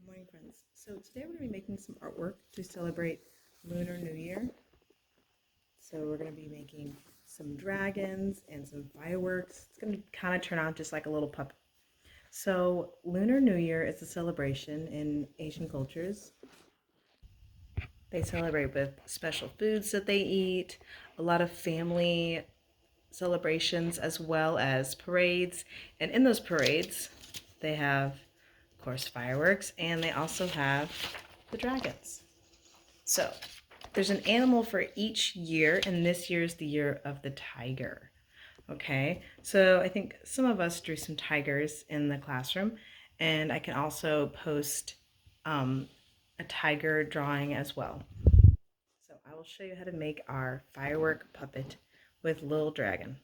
Morning, friends. So today we're going to be making some artwork to celebrate Lunar New Year. So we're going to be making some dragons and some fireworks. It's going to kind of turn out just like a little puppet. So Lunar New Year is a celebration in Asian cultures. They celebrate with special foods that they eat, a lot of family celebrations, as well as parades. And in those parades, they have, of course, fireworks, and they also have the dragons. So there's an animal for each year, and this year is the year of the tiger. Okay, so I think some of us drew some tigers in the classroom, and I can also post a tiger drawing as well. So I will show you how to make our firework puppet with Little Dragon.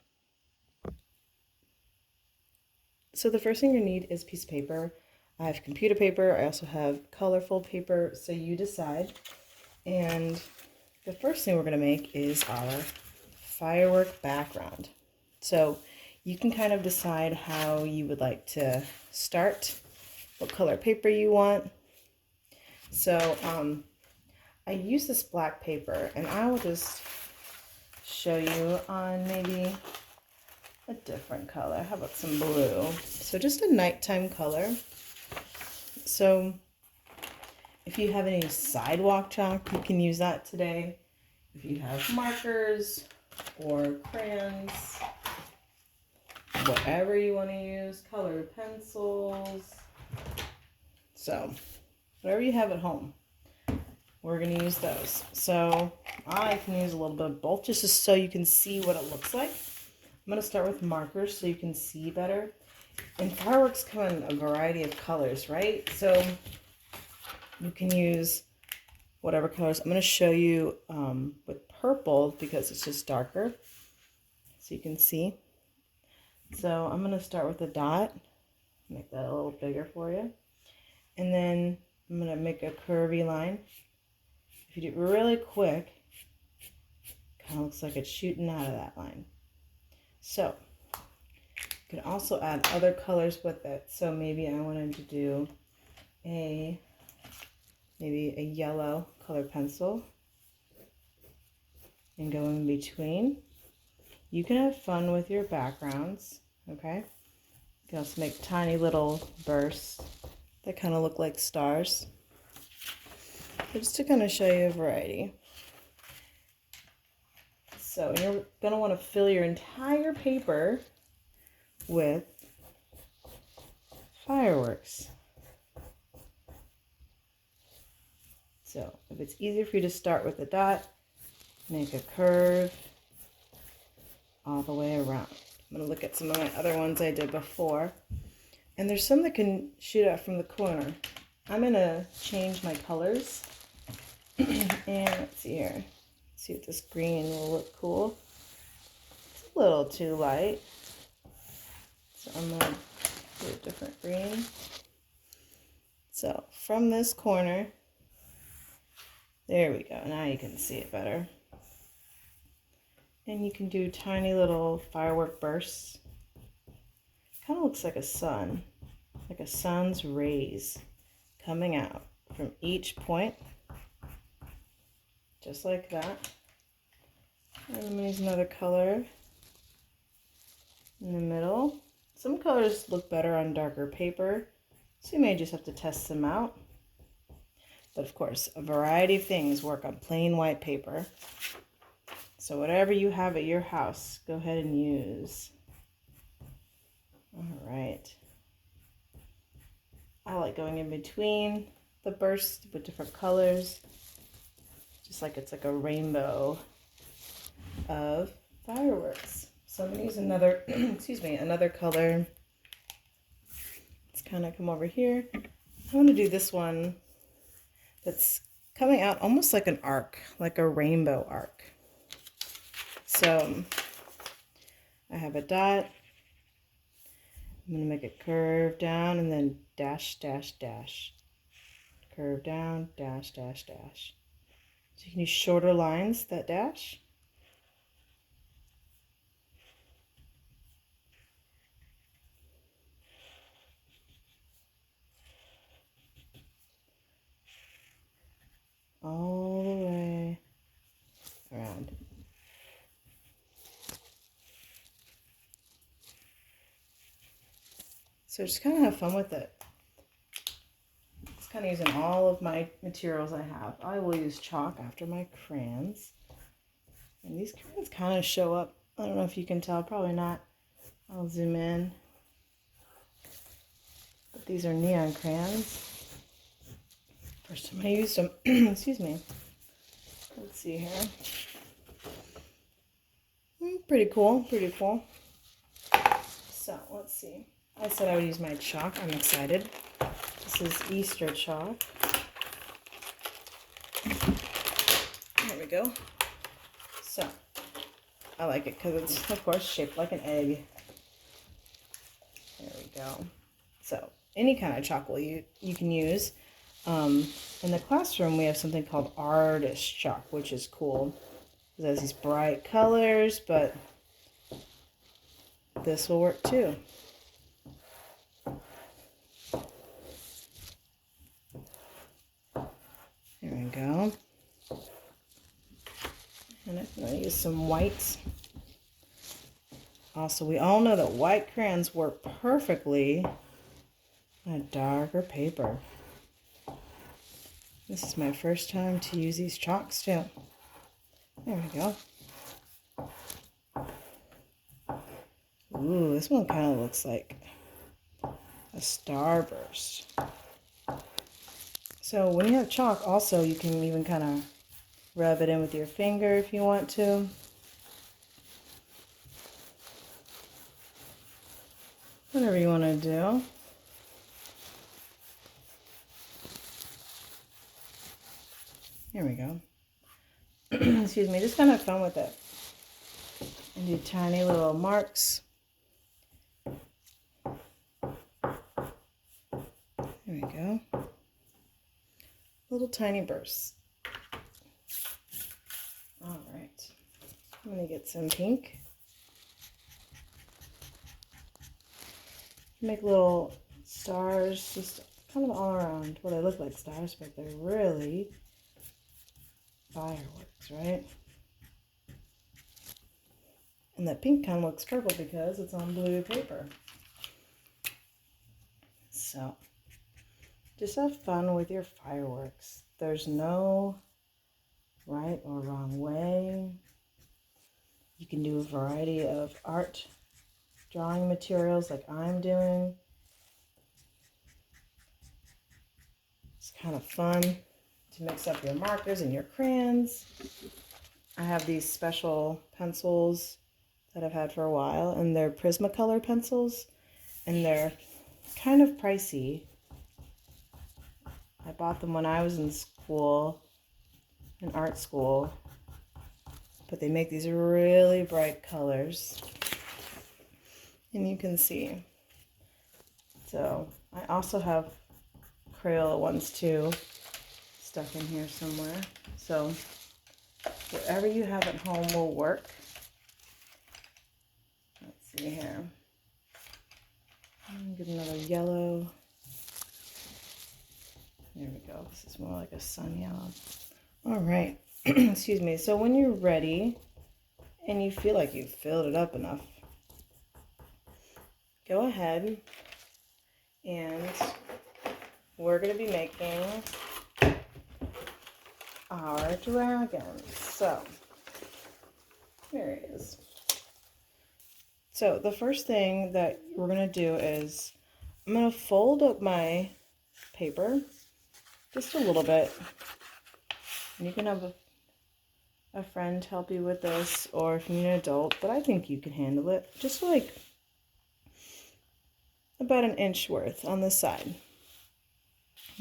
So the first thing you need is a piece of paper. I have computer paper. I also have colorful paper, so you decide. And the first thing we're going to make is our firework background. So you can kind of decide how you would like to start, what color paper you want. So I use this black paper, and I will just show you on maybe a different color. How about some blue? So just a nighttime color. So if you have any sidewalk chalk, you can use that today. If you have markers or crayons, whatever you want to use, colored pencils. So whatever you have at home, we're going to use those. So I can use a little bit of both just so you can see what it looks like. I'm going to start with markers so you can see better. And fireworks come in a variety of colors, right? So you can use whatever colors. I'm going to show you with purple because it's just darker so you can see. So I'm going to start with a dot, make that a little bigger for you. And then I'm going to make a curvy line. If you do it really quick, it kind of looks like it's shooting out of that line. So you can also add other colors with it. So maybe I wanted to do maybe a yellow color pencil and go in between. You can have fun with your backgrounds, okay? You can also make tiny little bursts that kind of look like stars. But just to kind of show you a variety. So you're going to want to fill your entire paper with fireworks. So if it's easier for you to start with a dot, make a curve all the way around. I'm going to look at some of my other ones I did before. And there's some that can shoot out from the corner. I'm going to change my colors. And let's see here. Let's see if this green will look cool. It's a little too light. So I'm going to do a different green. So from this corner, there we go. Now you can see it better. And you can do tiny little firework bursts. Kind of looks like a sun, like a sun's rays coming out from each point, just like that. And I'm going to use another color in the middle. Some colors look better on darker paper, so you may just have to test them out. But of course, a variety of things work on plain white paper. So whatever you have at your house, go ahead and use. All right. I like going in between the bursts with different colors, just like it's like a rainbow of fireworks. So I'm going to use another, another color. Let's kind of come over here. I'm going to do this one that's coming out almost like an arc, like a rainbow arc. So I have a dot. I'm going to make it curve down and then dash, dash, dash. Curve down, dash, dash, dash. So you can use shorter lines that dash. So just kind of have fun with it. Just kind of using all of my materials I have. I will use chalk after my crayons. And these crayons kind of show up. I don't know if you can tell, probably not. I'll zoom in. But these are neon crayons. First time I used them. Excuse me. Let's see here. Pretty cool, pretty cool. So, let's see. I said I would use my chalk. I'm excited. This is Easter chalk. There we go. So, I like it because it's, of course, shaped like an egg. There we go. So, any kind of chalk you can use. In the classroom, we have something called artist chalk, which is cool. It has these bright colors, but this will work too. There we go. And I'm going to use some whites. Also, we all know that white crayons work perfectly on a darker paper. This is my first time to use these chalks too. There we go. Ooh, this one kind of looks like a starburst. So when you have chalk, also you can even kind of rub it in with your finger if you want to. Whatever you want to do. Here we go. Excuse me, just kind of fun with it. And do tiny little marks. There we go. Little tiny bursts. All right. I'm going to get some pink. Make little stars, just kind of all around. Well, they look like stars, but they're really fireworks, right? And that pink kind of looks purple because it's on blue paper. So, just have fun with your fireworks. There's no right or wrong way. You can do a variety of art drawing materials like I'm doing. It's kind of fun to mix up your markers and your crayons. I have these special pencils that I've had for a while, and they're Prismacolor pencils, and they're kind of pricey. I bought them when I was in school, in art school, but they make these really bright colors, and you can see. So I also have Crayola ones too, stuck in here somewhere. So whatever you have at home will work. Let's see here. Get another yellow. There we go. This is more like a sun yellow. All right. Excuse me. So when you're ready and you feel like you've filled it up enough, go ahead and we're going to be making our dragon. So there he is. So the first thing that we're going to do is I'm going to fold up my paper just a little bit. And you can have a friend help you with this, or if you're an adult, but I think you can handle it. Just like about an inch worth on this side.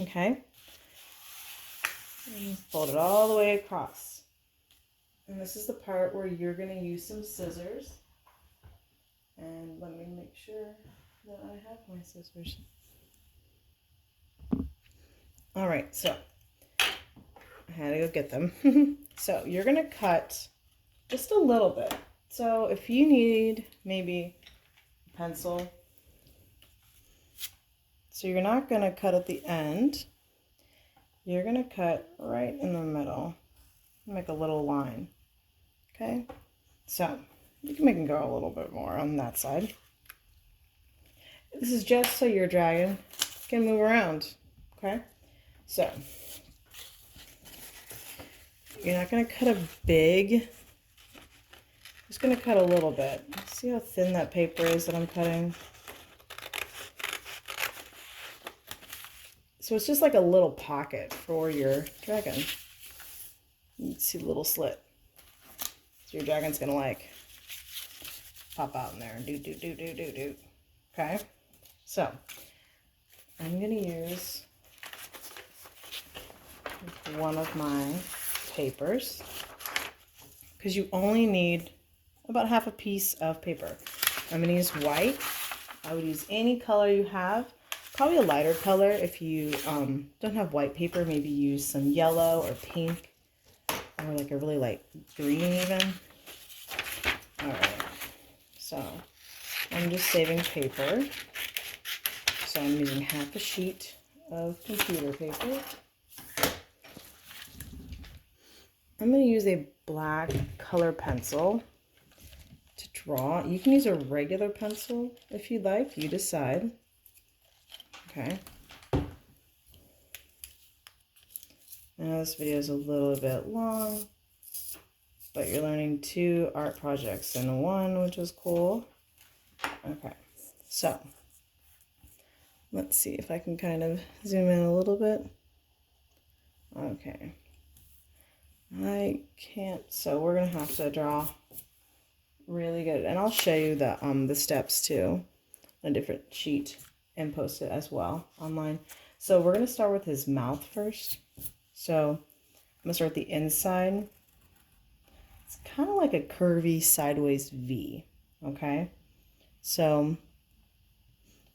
Okay? And fold it all the way across. And this is the part where you're going to use some scissors. And let me make sure that I have my scissors. All right, so I had to go get them. So you're going to cut just a little bit. So if you need maybe a pencil, so you're not going to cut at the end. You're going to cut right in the middle. Make a little line. Okay? So you can make them go a little bit more on that side. This is just so your dragon can move around, okay? So, you're not going to cut a big, just going to cut a little bit. See how thin that paper is that I'm cutting? So it's just like a little pocket for your dragon. You can see the little slit. So your dragon's going to like pop out in there and do. Okay? So, I'm going to use one of my papers because you only need about half a piece of paper. I'm going to use white. I would use any color you have, probably a lighter color. If you don't have white paper, maybe use some yellow or pink or like a really light green even. All right, so I'm just saving paper. So I'm using half a sheet of computer paper. I'm going to use a black color pencil to draw. You can use a regular pencil if you'd like. You decide. Okay. I know this video is a little bit long, but you're learning 2 art projects in one, which is cool. Okay. So, let's see if I can kind of zoom in a little bit. Okay. I can't, so we're gonna have to draw really good, and I'll show you the steps too on a different sheet and post it as well online. So we're gonna start with his mouth first. So I'm gonna start with the inside. It's kind of like a curvy sideways V. Okay, so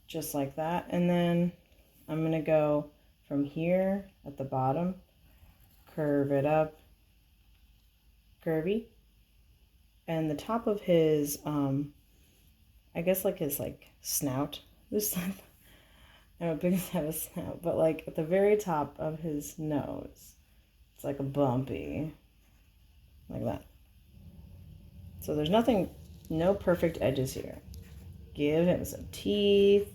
just like that, and then I'm gonna go from here at the bottom, curve it up. Curvy, and the top of his I guess like his like snout, this I don't think it's have a snout, but like at the very top of his nose it's like a bumpy like that. So there's nothing, no perfect edges here. Give him some teeth.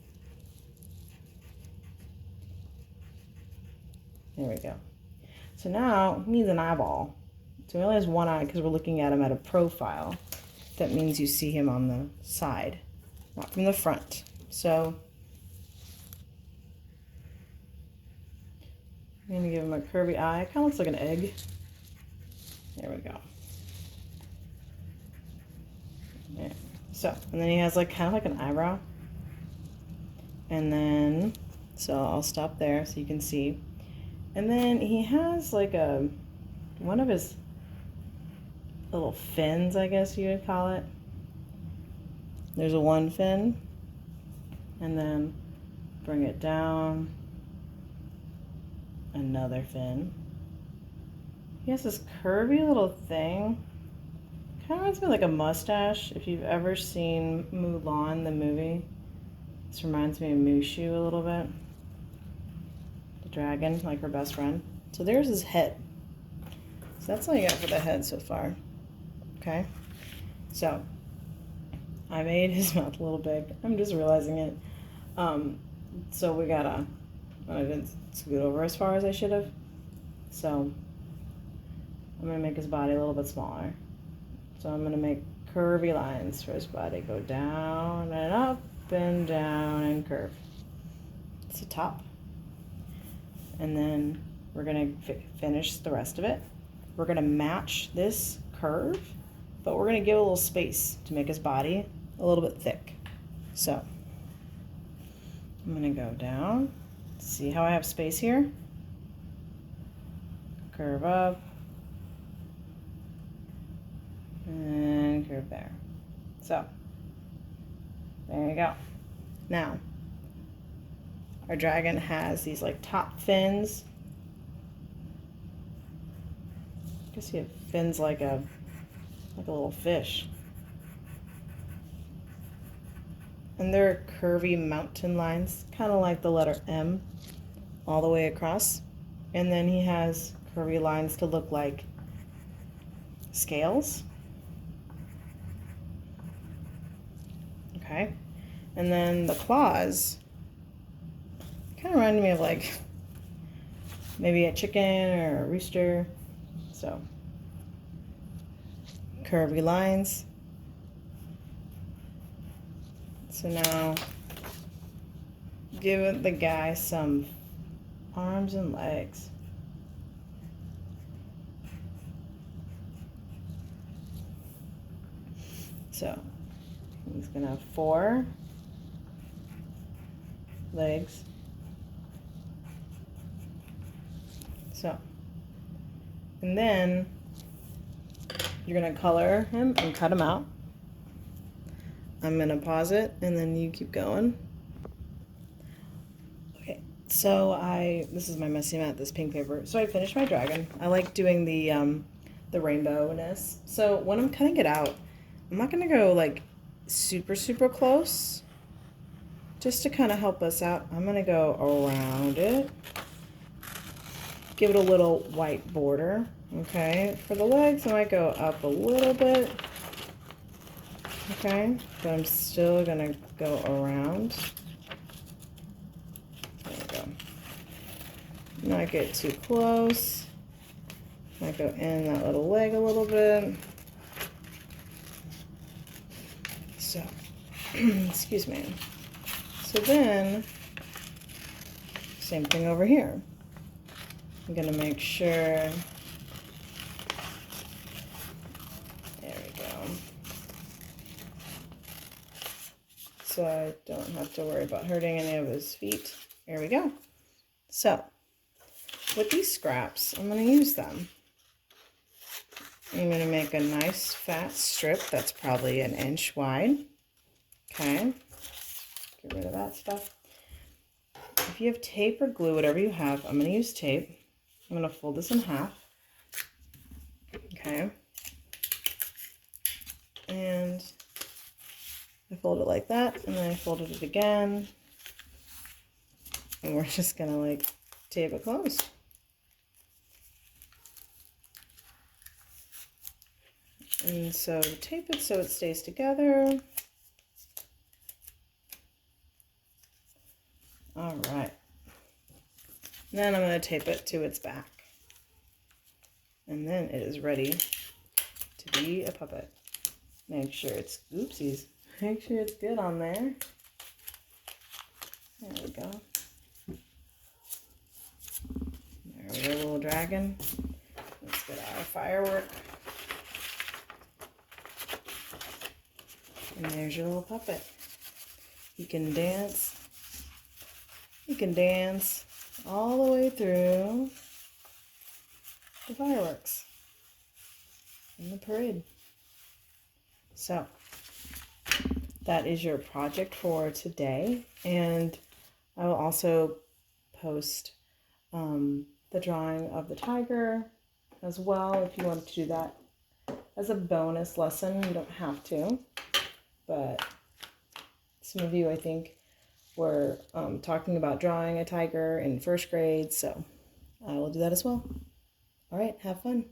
There we go. So now he needs an eyeball. So he only has one eye because we're looking at him at a profile. That means you see him on the side, not from the front. So I'm going to give him a curvy eye. It kind of looks like an egg. There we go. Yeah. So, and then he has like kind of like an eyebrow. And then, so I'll stop there so you can see. And then he has like one of his little fins, I guess you would call it. There's a one fin, and then bring it down, another fin. He has this curvy little thing. Kind of reminds me of like a mustache. If you've ever seen Mulan, the movie, this reminds me of Mushu a little bit. The dragon, like her best friend. So there's his head. So that's all you got for the head so far. Okay, so I made his mouth a little big. I'm just realizing it. So we gotta, I didn't scoot over as far as I should have. So I'm gonna make his body a little bit smaller. So I'm gonna make curvy lines for his body. Go down and up and down and curve. It's the top. And then we're gonna finish the rest of it. We're gonna match this curve, but we're going to give a little space to make his body a little bit thick. So I'm going to go down. See how I have space here? Curve up. And curve there. So there you go. Now, our dragon has these like top fins. I guess he has fins like a little fish. And they're curvy mountain lines, kind of like the letter M all the way across. And then he has curvy lines to look like scales. Okay. And then the claws kind of reminded me of like maybe a chicken or a rooster. So curvy lines. So now give the guy some arms and legs. So he's gonna have 4 legs. So, and then you're gonna color him and cut him out. I'm gonna pause it and then you keep going. Okay, so this is my messy mat, this pink paper. So I finished my dragon. I like doing the rainbowness. So when I'm cutting it out, I'm not gonna go like super close. Just to kind of help us out, I'm gonna go around it. Give it a little white border. Okay, for the legs, I might go up a little bit. Okay, but I'm still gonna go around. There we go. Not get too close. Might go in that little leg a little bit. So, excuse me. So then, same thing over here. I'm gonna make sure, there we go. So I don't have to worry about hurting any of his feet. There we go. So, with these scraps, I'm gonna use them. I'm gonna make a nice fat strip that's probably 1 inch wide. Okay, get rid of that stuff. If you have tape or glue, whatever you have, I'm gonna use tape. I'm gonna fold this in half. Okay. And I fold it like that, and then I folded it again. And we're just gonna like tape it closed. And so tape it so it stays together. All right. Then I'm going to tape it to its back. And then it is ready to be a puppet. Make sure it's, oopsies, make sure it's good on there. There we go. There we go, little dragon. Let's get our firework. And there's your little puppet. He can dance. He can dance all the way through the fireworks in the parade. So that is your project for today. And I will also post the drawing of the tiger as well if you want to do that as a bonus lesson. You don't have to, but some of you, I think, were talking about drawing a tiger in 1st grade, so I will do that as well. All right, have fun.